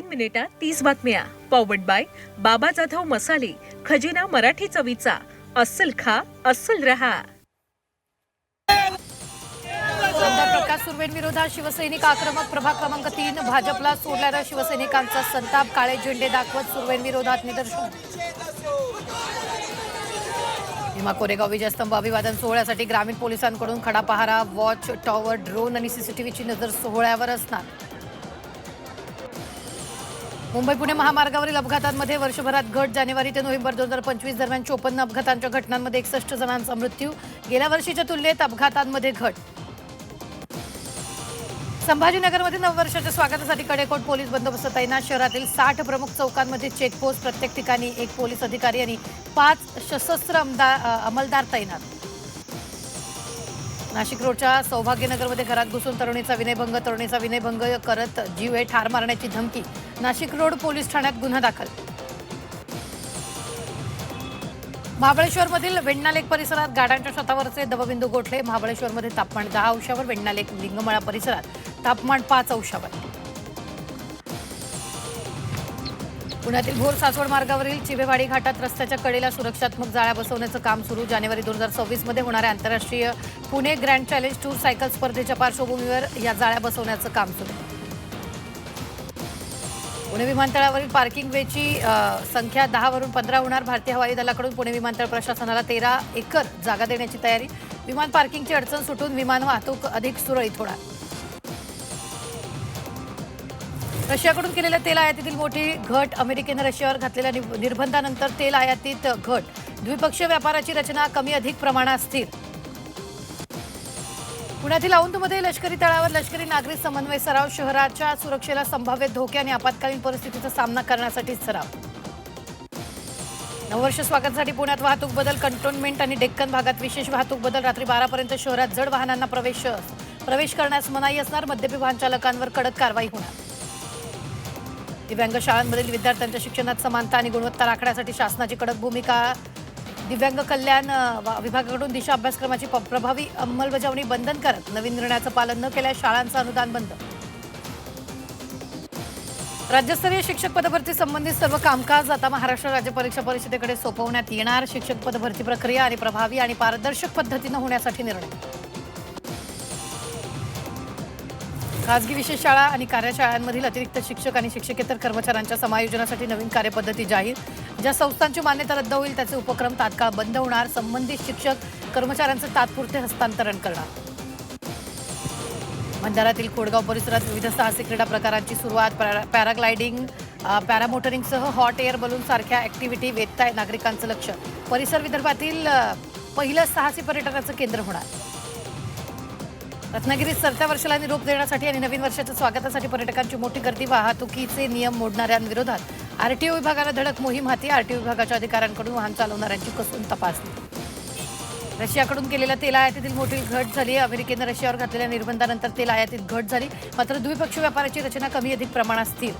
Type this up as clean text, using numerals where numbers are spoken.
मिनिटात 30 बातम्या. Powered by बाबा जाधव मसाले, खजिना मराठी चवीचा. अस्सल खा, अस्सल रहा. आमदार प्रकाश सुर्वेंविरोधात शिवसैनिक आक्रमक. प्रभाग क्रमांक 3 भाजपला सोडल्यानं शिवसैनिकांचा संताप. काळे झेंडे दाखवत सुर्वेंविरोधात निदर्शन. भीमा कोरेगाव विजयस्तंभ अभिवादन सोहळ्यासाठी ग्रामीण पोलिसांकडून खडा पहारा, वॉच टॉवर, ड्रोन आणि सीसीटीव्हीची नजर सोहळ्यावर असणार. मुंबई पुणे महामार्गावरील अपघातांमध्ये वर्षभरात घट. जानेवारी ते नोव्हेंबर 2025 दरम्यान 54 अपघातांच्या घटनांमध्ये 61 जणांचा मृत्यू. गेल्या वर्षीच्या तुलनेत अपघातांमध्ये घट. संभाजीनगरमध्ये नववर्षाच्या स्वागतासाठी कडेकोट पोलीस बंदोबस्त तैनात. शहरातील 60 प्रमुख चौकांमध्ये चेकपोस्ट. प्रत्येक ठिकाणी 1 पोलीस अधिकारी आणि 5 सशस्त्र अंमलदार तैनात. नाशिक रोडच्या सौभाग्यनगरमध्ये घरात घुसून तरुणीचा विनयभंग करत जीवे ठार मारण्याची धमकी. नाशिक रोड पोलीस ठाण्यात गुन्हा दाखल. महाबळेश्वरमधील वेण्णा लेक परिसरात गाड्यांच्या छतावरचे दवबिंदू गोठले. महाबळेश्वरमध्ये तापमान 10 अंशावर, वेण्णा लेक लिंगमळा परिसरात तापमान 5 अंशावर. पुण्यातील भोर सासवड मार्गावरील चिभेवाडी घाटात रस्त्याच्या कडेला सुरक्षात्मक जाळ्या बसवण्याचं काम सुरू. जानेवारी 2026 मध्ये होणाऱ्या आंतरराष्ट्रीय Pune grand challenge tour cycle स्पर्धेच्या पार्श्वभूमीवर या जाळ्या बसवण्याचं काम सुरू. पुणे विमानतळावरील पार्किंग वेची संख्या 10 वरून 15 होणार. भारतीय हवाई दलाकडून पुणे विमानतळ प्रशासनाला 13 एकर जागा देण्याची तयारी. विमान पार्किंगची अडचण सुटून विमान वाहतूक अधिक सुरळीत होणार. रशियाकडून केलेल्या तेल आयातीतील मोठी घट. अमेरिकेनं रशियावर घातलेल्या निर्बंधानंतर तेल आयातीत घट. द्विपक्षीय व्यापाराची रचना कमी अधिक प्रमाणात स्थिर. पुण्यातील औंधमध्ये लष्करी तळावर लष्करी नागरिक समन्वय सराव. शहराच्या सुरक्षेला संभाव्य धोके आणि आपत्कालीन परिस्थितीचा सामना करण्यासाठी सराव. नववर्ष स्वागतासाठी पुण्यात वाहतूक बदल. कंटोन्मेंट आणि डेक्कन भागात विशेष वाहतूक बदल. रात्री 12 पर्यंत शहरात जड वाहनांना प्रवेश करण्यास मनाई असणार. मद्यपी वाहन चालकांवर कडक कारवाई होणार. दिव्यांग शाळांमधील विद्यार्थ्यांच्या शिक्षणात समानता आणि गुणवत्ता राखण्यासाठी शासनाची कडक भूमिका. दिव्यांग कल्याण विभागाकडून दिशा अभ्यासक्रमाची प्रभावी अंमलबजावणी बंधनकारक. नवीन निर्णयाचं पालन न केल्यास शाळांचं अनुदान बंद. राज्यस्तरीय शिक्षक पदभरती संबंधित सर्व कामकाज आता महाराष्ट्र राज्य परीक्षा परिषदेकडे सोपवण्यात येणार. शिक्षक पदभरती प्रक्रिया आणि प्रभावी आणि पारदर्शक पद्धतीनं होण्यासाठी निर्णय. खासगी विशेष शाळा आणि कार्यशाळांमधील अतिरिक्त शिक्षक आणि शिक्षकेतर कर्मचाऱ्यांच्या समायोजनासाठी नवीन कार्यपद्धती जाहीर. ज्या संस्थांची मान्यता रद्द होईल त्याचे उपक्रम तात्काळ बंद होणार. संबंधित शिक्षक कर्मचाऱ्यांचे तात्पुरते हस्तांतरण करणार. भंडारातील खोडगाव परिसरात विविध साहसी क्रीडा प्रकारांची सुरुवात. पॅराग्लायडिंग, पॅरामोटरिंगसह हॉट एअर बलून सारख्या ॲक्टिव्हिटी वेधताय नागरिकांचं लक्ष. परिसर विदर्भातील पहिलं साहसी पर्यटनाचं केंद्र होणार. रत्नागिरीत सरत्या वर्षाला निरोप देण्यासाठी आणि नवीन वर्षाच्या स्वागतासाठी पर्यटकांची मोठी गर्दी. वाहतुकीचे नियम मोडणाऱ्यांविरोधात आरटीओ विभागानं धडक मोहीम हाती. आरटीओ विभागाच्या अधिकाऱ्यांकडून वाहन चालवणाऱ्यांची कसून तपासणी. रशियाकडून केलेल्या तेल आयातीतील मोठी घट झाली. अमेरिकेनं रशियावर घातलेल्या निर्बंधानंतर तेल आयातीत घट झाली. मात्र द्विपक्षीय व्यापाराची रचना कमी अधिक प्रमाणात स्थिर.